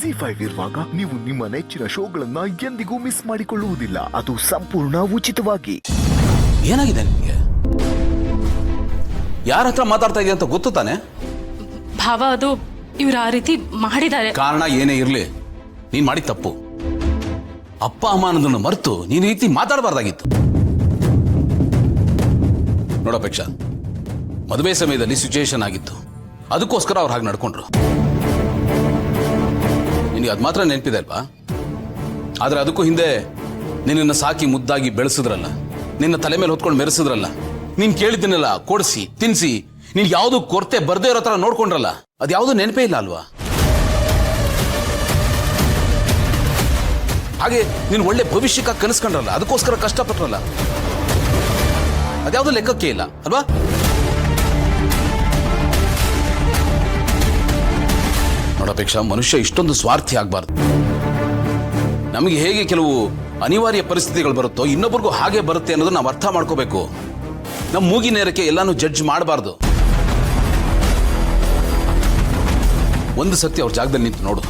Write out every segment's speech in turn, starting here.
ZEE5 ಇರುವಾಗ ನೀವು ನಿಮ್ಮ ನೆಚ್ಚಿನ ಶೋಗಳನ್ನ ಎಂದಿಗೂ ಮಿಸ್ ಮಾಡಿಕೊಳ್ಳುವುದಿಲ್ಲ. ಅದು ಸಂಪೂರ್ಣ ಉಚಿತವಾಗಿ. ಏನಾಗಿದೆ ನಿಮಗೆ? ಯಾರ ಹತ್ರ ಮಾತಾಡ್ತಾ ಇದೆಯಾ ಅಂತ ಗೊತ್ತು ತಾನೆ? ಭಾವ, ಅದು ಇವ್ರು ಆ ರೀತಿ ಮಾಡಿದ್ದಾರೆ. ಕಾರಣ ಏನೇ ಇರಲಿ, ನೀನ್ ಮಾಡಿ ತಪ್ಪು. ಅಪ್ಪ ಅಮ್ಮ ಅನ್ನೋದನ್ನು ಮರೆತು ನೀನು ರೀತಿ ಮಾತಾಡಬಾರ್ದಾಗಿತ್ತು. ನೋಡಪೇಕ್ಷ, ಮದುವೆ ಸಮಯದಲ್ಲಿ ಸಿಚುಯೇಷನ್ ಆಗಿತ್ತು, ಅದಕ್ಕೋಸ್ಕರ ಅವ್ರು ಹಾಗೆ ನಡ್ಕೊಂಡ್ರು. ನಿನಗೆ ಅದು ಮಾತ್ರ ನೆನಪಿದೆ ಅಲ್ವಾ? ಆದ್ರೆ ಅದಕ್ಕೂ ಹಿಂದೆ ನಿನ್ನನ್ನು ಸಾಕಿ ಮುದ್ದಾಗಿ ಬೆಳೆಸಿದ್ರಲ್ಲ, ನಿನ್ನ ತಲೆ ಮೇಲೆ ಹೊತ್ಕೊಂಡು ಮೆರೆಸಿದ್ರಲ್ಲ, ನೀನ್ ಕೇಳಿದ್ದನ್ನೆಲ್ಲ ಕೊಡಿಸಿ ತಿನ್ಸಿ ನೀನ್ ಯಾವುದು ಕೊರತೆ ಬರ್ದೇ ಇರೋ ತರ ನೋಡ್ಕೊಂಡ್ರಲ್ಲ, ಅದ್ಯಾವುದು ನೆನಪೇ ಇಲ್ಲ ಅಲ್ವಾ? ಹಾಗೆ ನೀನು ಒಳ್ಳೆ ಭವಿಷ್ಯಕ್ಕೆ ಕನಸ್ಕೊಂಡ್ರಲ್ಲ, ಅದಕ್ಕೋಸ್ಕರ ಕಷ್ಟಪಟ್ರಲ್ಲ, ಅದ್ಯಾವುದು ಲೆಕ್ಕಕ್ಕೆ ಇಲ್ಲ ಅಲ್ವಾ? ನೋಡಪೇಕ್ಷ, ಮನುಷ್ಯ ಇಷ್ಟೊಂದು ಸ್ವಾರ್ಥಿ ಆಗ್ಬಾರ್ದು. ನಮಗೆ ಹೇಗೆ ಕೆಲವು ಅನಿವಾರ್ಯ ಪರಿಸ್ಥಿತಿಗಳು ಬರುತ್ತೋ ಇನ್ನೊಬ್ಬರಿಗೂ ಹಾಗೆ ಬರುತ್ತೆ ಅನ್ನೋದನ್ನ ನಾವು ಅರ್ಥ ಮಾಡ್ಕೋಬೇಕು. ನಮ್ಮ ಮೂಗಿ ನೇರಕ್ಕೆ ಎಲ್ಲಾನು ಜಡ್ಜ್ ಮಾಡಬಾರ್ದು. ಒಂದು ಸತಿ ಅವ್ರ ಜಾಗದಲ್ಲಿ ನಿಂತು ನೋಡು,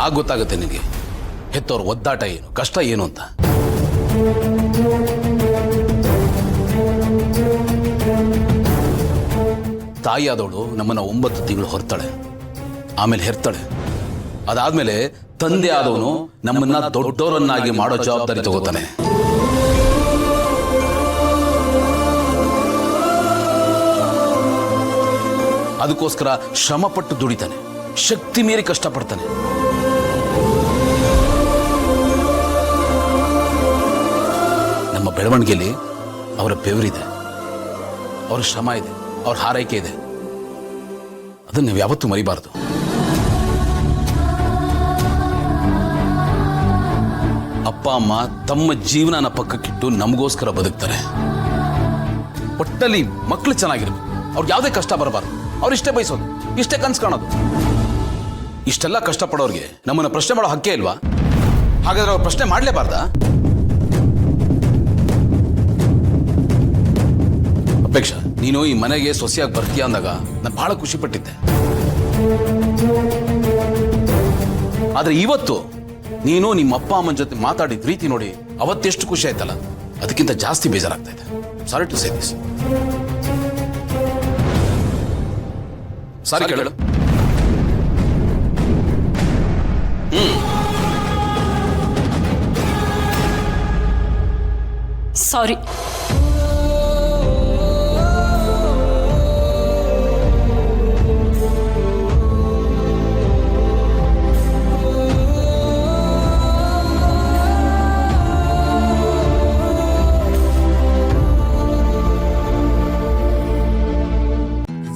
ಆಗ ಗೊತ್ತಾಗುತ್ತೆ ನಿನಗೆ ಹೆತ್ತವ್ರ ಒದ್ದಾಟ ಏನು, ಕಷ್ಟ ಏನು ಅಂತ. ತಾಯಿಯಾದವಳು ನಮ್ಮನ್ನ 9 ತಿಂಗಳು ಹೊರ್ತಾಳೆ, ಆಮೇಲೆ ಹೆರ್ತಾಳೆ. ಅದಾದ್ಮೇಲೆ ತಂದೆ ಆದವನು ನಮ್ಮನ್ನ ದೊಡ್ಡವರನ್ನಾಗಿ ಮಾಡೋ ಜವಾಬ್ದಾರಿ ತಗೋತಾನೆ. ಅದಕ್ಕೋಸ್ಕರ ಶ್ರಮಪಟ್ಟು ದುಡಿತಾನೆ, ಶಕ್ತಿ ಮೀರಿ ಕಷ್ಟಪಡ್ತಾನೆ. ನಮ್ಮ ಬೆಳವಣಿಗೆಯಲ್ಲಿ ಅವರ ಬೆವರಿದೆ, ಅವರ ಶ್ರಮ ಇದೆ, ಅವ್ರ ಹಾರೈಕೆ ಇದೆ. ಅದನ್ನು ನೀವು ಯಾವತ್ತೂ ಮರಿಬಾರದು. ಅಪ್ಪ ಅಮ್ಮ ತಮ್ಮ ಜೀವನನ ಪಕ್ಕಕ್ಕಿಟ್ಟು ನಮಗೋಸ್ಕರ ಬದುಕ್ತಾರೆ. ಒಟ್ಟಲ್ಲಿ ಮಕ್ಕಳು ಚೆನ್ನಾಗಿರ್ಬೇಕು, ಅವ್ರಿಗೆ ಯಾವುದೇ ಕಷ್ಟ ಬರಬಾರ್ದು, ಅವ್ರು ಇಷ್ಟೇ ಬಯಸೋದು, ಇಷ್ಟೇ ಕನ್ಸು ಕಾಣೋದು. ಇಷ್ಟೆಲ್ಲ ಕಷ್ಟಪಡೋರಿಗೆ ನಮ್ಮನ್ನ ಪ್ರಶ್ನೆ ಮಾಡೋ ಹಕ್ಕೇ ಇಲ್ವಾ? ಹಾಗಾದ್ರೆ ಅವ್ರು ಪ್ರಶ್ನೆ ಮಾಡಲೇಬಾರ್ದಾ? ಅಪೇಕ್ಷ, ನೀನು ಈ ಮನೆಗೆ ಸೊಸೆಯಾಗಿ ಬರ್ತೀಯ ಅಂದಾಗ ನಾನು ಬಹಳ ಖುಷಿ ಪಟ್ಟಿದ್ದೆ. ಆದ್ರೆ ಇವತ್ತು ನೀನು ನಿಮ್ಮ ಅಪ್ಪ ಅಮ್ಮನ ಜೊತೆ ಮಾತಾಡಿದ ರೀತಿ ನೋಡಿ ಅವತ್ತೆಷ್ಟು ಖುಷಿ ಆಯ್ತಲ್ಲ, ಅದಕ್ಕಿಂತ ಜಾಸ್ತಿ ಬೇಜಾರಾಗ್ತಾ ಇದೆ. Sorry to say this. ಸಾರಿ ಕೇಳು. ಸಾರಿ.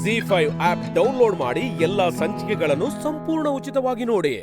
ZEE5 ಆಪ್ ಡೌನ್ಲೋಡ್ ಮಾಡಿ ಎಲ್ಲಾ ಸಂಚಿಕೆಗಳನ್ನು ಸಂಪೂರ್ಣ ಉಚಿತವಾಗಿ ನೋಡಿ.